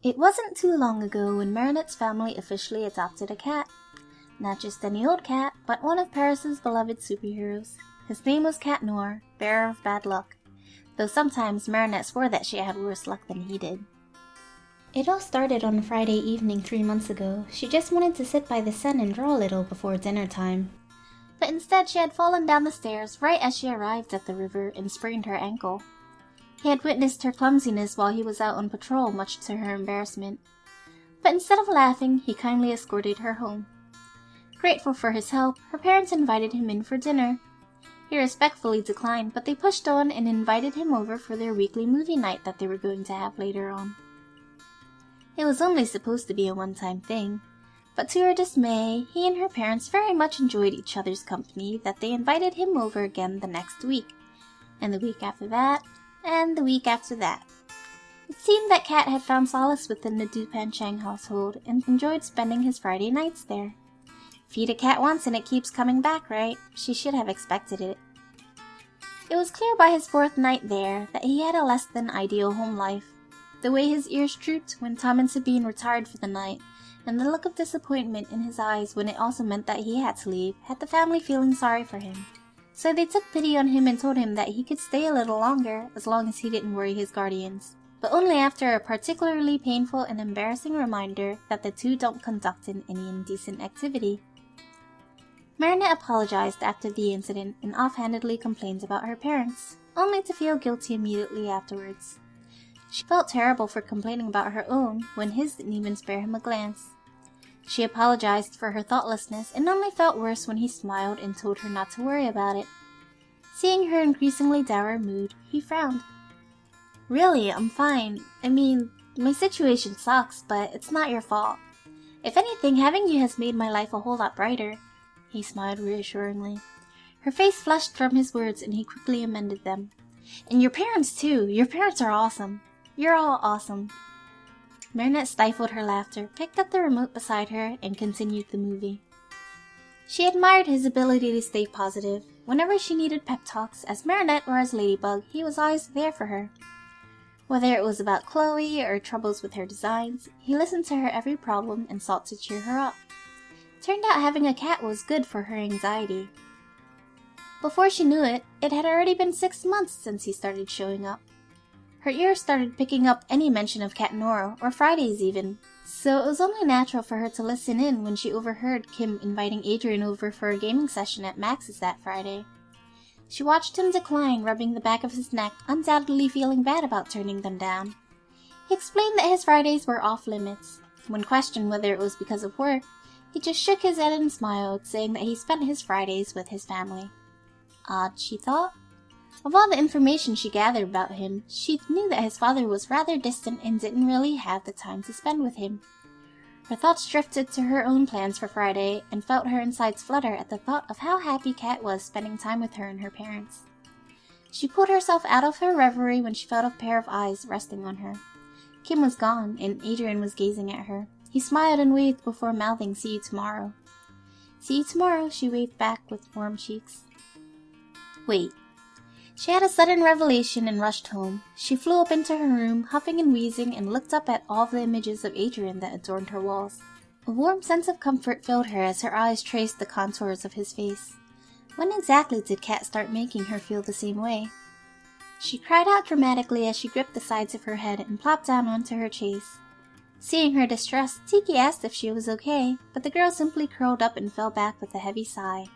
It wasn't too long ago when Marichat's family officially adopted a cat. Not just any old cat, but one of Paris's beloved superheroes. His name was Cat Noir, bearer of bad luck, though sometimes Marichat swore that she had worse luck than he did. It all started on a Friday evening 3 months ago. She just wanted to sit by the sun and draw a little before dinner time. But instead she had fallen down the stairs right as she arrived at the river and sprained her ankle. He had witnessed her clumsiness while he was out on patrol, much to her embarrassment. But instead of laughing, he kindly escorted her home. Grateful for his help, her parents invited him in for dinner. He respectfully declined, but they pushed on and invited him over for their weekly movie night that they were going to have later on. It was only supposed to be a one-time thing, but to her dismay, he and her parents very much enjoyed each other's company that they invited him over again the next week, and the week after that, and the week after that. It seemed that Cat had found solace within the dupain-cheng household and enjoyed spending his Friday nights there. Feed a cat once and it keeps coming back, right? She should have expected it. It was clear by his 4th night there that he had a less than ideal home life. The way his ears drooped when Tom and Sabine retired for the night, and the look of disappointment in his eyes when it also meant that he had to leave, had the family feeling sorry for him. So they took pity on him and told him that he could stay a little longer, as long as he didn't worry his guardians. But only after a particularly painful and embarrassing reminder that the two don't conduct in any indecent activity. Marichat apologized after the incident and offhandedly complained about her parents, only to feel guilty immediately afterwards. She felt terrible for complaining about her own when his didn't even spare him a glance. She apologized for her thoughtlessness and only felt worse when he smiled and told her not to worry about it. Seeing her increasingly dour mood, he frowned. Really, I'm fine. I mean, my situation sucks, but it's not your fault. If anything, having you has made my life a whole lot brighter. He smiled reassuringly. Her face flushed from his words and he quickly amended them. And your parents too. Your parents are awesome. You're all awesome. Marichat stifled her laughter, picked up the remote beside her, and continued the movie. She admired his ability to stay positive. Whenever she needed pep talks, as Marichat or as Ladybug, he was always there for her. Whether it was about Chloe or troubles with her designs, he listened to her every problem and sought to cheer her up. Turned out having a cat was good for her anxiety. Before she knew it, it had already been 6 months since he started showing up. Her ears started picking up any mention of Cat Noir, or Fridays even, so it was only natural for her to listen in when she overheard Kim inviting Adrian over for a gaming session at Max's that Friday. She watched him decline, rubbing the back of his neck, undoubtedly feeling bad about turning them down. He explained that his Fridays were off limits. When questioned whether it was because of work, he just shook his head and smiled, saying that he spent his Fridays with his family. Odd, she thought. Of all the information she gathered about him, she knew that his father was rather distant and didn't really have the time to spend with him. Her thoughts drifted to her own plans for Friday and felt her insides flutter at the thought of how happy Cat was spending time with her and her parents. She pulled herself out of her reverie when she felt a pair of eyes resting on her. Kim was gone, and Adrian was gazing at her. He smiled and waved before mouthing, "See you tomorrow." "See you tomorrow," she waved back with warm cheeks. Wait. She had a sudden revelation and rushed home. She flew up into her room, huffing and wheezing, and looked up at all the images of Adrian that adorned her walls. A warm sense of comfort filled her as her eyes traced the contours of his face. When exactly did Cat start making her feel the same way? She cried out dramatically as she gripped the sides of her head and plopped down onto her chase. Seeing her distress, Tiki asked if she was okay, but the girl simply curled up and fell back with a heavy sigh.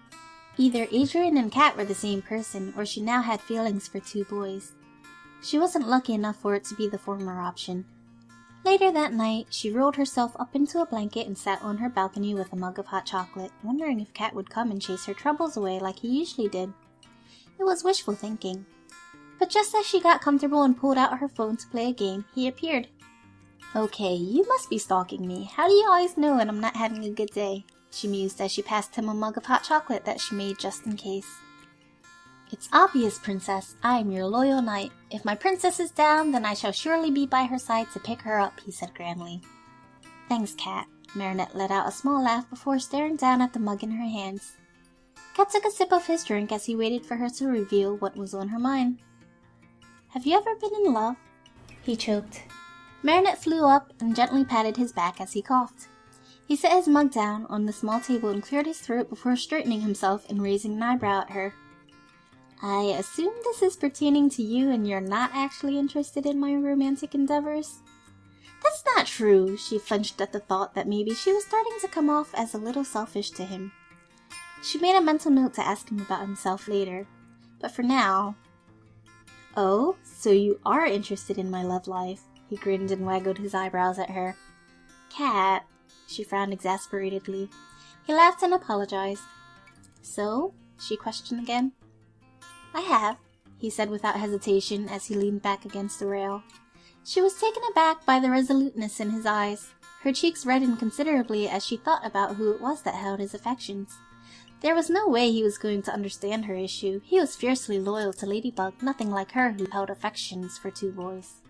Either Adrian and Cat were the same person, or she now had feelings for 2 boys. She wasn't lucky enough for it to be the former option. Later that night, she rolled herself up into a blanket and sat on her balcony with a mug of hot chocolate, wondering if Cat would come and chase her troubles away like he usually did. It was wishful thinking. But just as she got comfortable and pulled out her phone to play a game, he appeared. "Okay, you must be stalking me. How do you always know when I'm not having a good day?" she mused as she passed him a mug of hot chocolate that she made just in case. "It's obvious, Princess. I am your loyal knight. If my princess is down, then I shall surely be by her side to pick her up," he said grandly. "Thanks, Cat." Marichat let out a small laugh before staring down at the mug in her hands. Cat took a sip of his drink as he waited for her to reveal what was on her mind. "Have you ever been in love?" he choked. Marinette flew up and gently patted his back as he coughed. He set his mug down on the small table and cleared his throat before straightening himself and raising an eyebrow at her. I assume this is pertaining to you and you're not actually interested in my romantic endeavors? That's not true, she flinched at the thought that maybe she was starting to come off as a little selfish to him. She made a mental note to ask him about himself later, but for now... Oh, so you are interested in my love life, he grinned and waggled his eyebrows at her. Cat, she frowned exasperatedly. He laughed and apologized. So? She questioned again. I have, he said without hesitation as he leaned back against the rail. She was taken aback by the resoluteness in his eyes. Her cheeks reddened considerably as she thought about who it was that held his affections. There was no way he was going to understand her issue. He was fiercely loyal to Ladybug, nothing like her who held affections for two boys.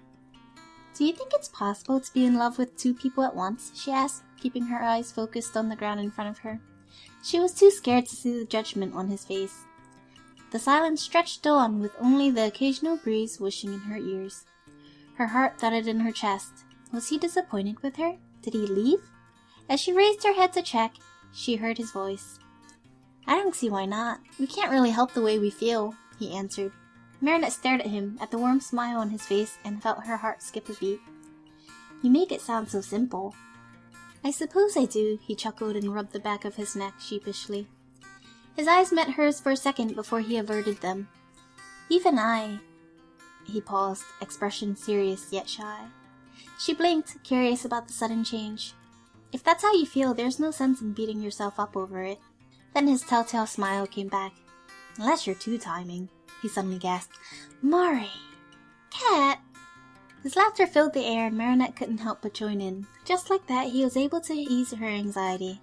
Do you think it's possible to be in love with two people at once? She asked, keeping her eyes focused on the ground in front of her. She was too scared to see the judgment on his face. The silence stretched on with only the occasional breeze whooshing in her ears. Her heart thudded in her chest. Was he disappointed with her? Did he leave? As she raised her head to check, she heard his voice. I don't see why not. We can't really help the way we feel, he answered. Marinette stared at him, at the warm smile on his face, and felt her heart skip a beat. You make it sound so simple. I suppose I do, he chuckled and rubbed the back of his neck sheepishly. His eyes met hers for a second before he averted them. Even I... He paused, expression serious yet shy. She blinked, curious about the sudden change. If that's how you feel, there's no sense in beating yourself up over it. Then his telltale smile came back. Unless you're two-timing, he suddenly gasped. Mari! Cat! His laughter filled the air and Marinette couldn't help but join in. Just like that, he was able to ease her anxiety.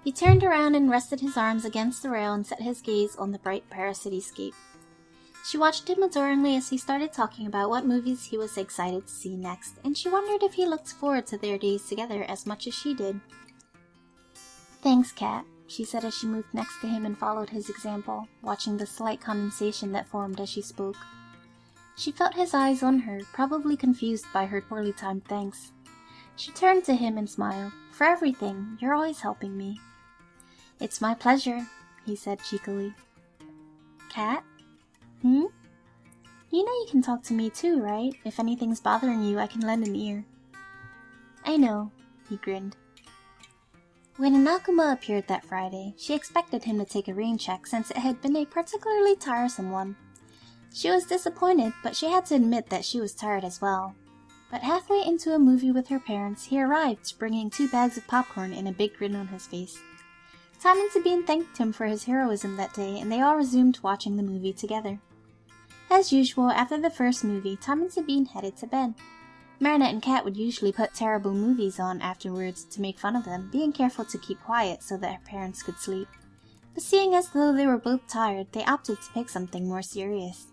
He turned around and rested his arms against the rail and set his gaze on the bright Paris cityscape. She watched him adoringly as he started talking about what movies he was excited to see next, and she wondered if he looked forward to their days together as much as she did. Thanks, Cat, she said as she moved next to him and followed his example, watching the slight condensation that formed as she spoke. She felt his eyes on her, probably confused by her poorly timed thanks. She turned to him and smiled. For everything, you're always helping me. It's my pleasure, he said cheekily. Cat? You know you can talk to me too, right? If anything's bothering you, I can lend an ear. I know, he grinned. When Inakuma appeared that Friday, she expected him to take a rain check since it had been a particularly tiresome one. She was disappointed, but she had to admit that she was tired as well. But halfway into a movie with her parents, he arrived, bringing 2 bags of popcorn and a big grin on his face. Tom and Sabine thanked him for his heroism that day, and they all resumed watching the movie together. As usual, after the first movie, Tom and Sabine headed to bed. Marinette and Kat would usually put terrible movies on afterwards to make fun of them, being careful to keep quiet so that her parents could sleep. But seeing as though they were both tired, they opted to pick something more serious.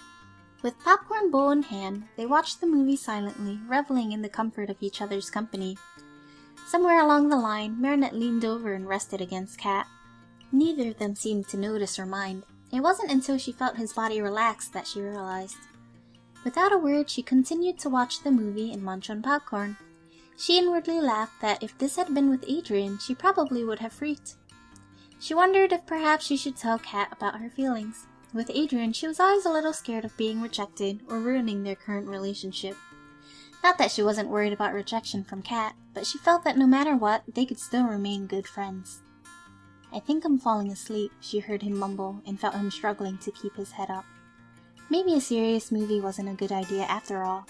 With popcorn bowl in hand, they watched the movie silently, reveling in the comfort of each other's company. Somewhere along the line, Marinette leaned over and rested against Kat. Neither of them seemed to notice or mind. It wasn't until she felt his body relax that she realized. Without a word, she continued to watch the movie and munch on popcorn. She inwardly laughed that if this had been with Adrian, she probably would have freaked. She wondered if perhaps she should tell Kat about her feelings. With Adrian, she was always a little scared of being rejected or ruining their current relationship. Not that she wasn't worried about rejection from Kat, but she felt that no matter what, they could still remain good friends. I think I'm falling asleep, she heard him mumble, and felt him struggling to keep his head up. Maybe a serious movie wasn't a good idea after all.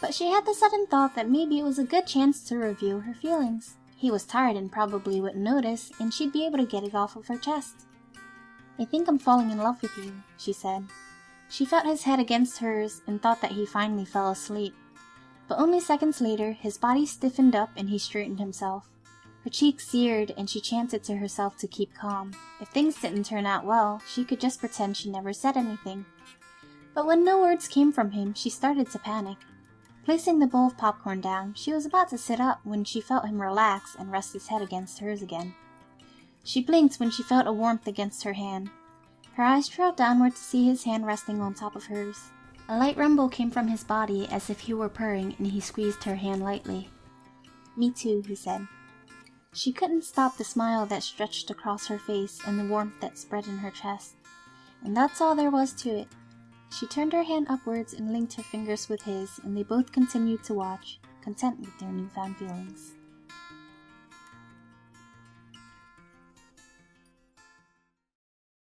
But she had the sudden thought that maybe it was a good chance to reveal her feelings. He was tired and probably wouldn't notice, and she'd be able to get it off of her chest. I think I'm falling in love with you, she said. She felt his head against hers and thought that he finally fell asleep. But only seconds later, his body stiffened up and he straightened himself. Her cheeks seared, and she chanted to herself to keep calm. If things didn't turn out well, she could just pretend she never said anything. But when no words came from him, she started to panic. Placing the bowl of popcorn down, she was about to sit up when she felt him relax and rest his head against hers again. She blinked when she felt a warmth against her hand. Her eyes trailed downward to see his hand resting on top of hers. A light rumble came from his body as if he were purring, and he squeezed her hand lightly. "Me too," he said. She couldn't stop the smile that stretched across her face and the warmth that spread in her chest. And that's all there was to it. She turned her hand upwards and linked her fingers with his, and they both continued to watch, content with their newfound feelings.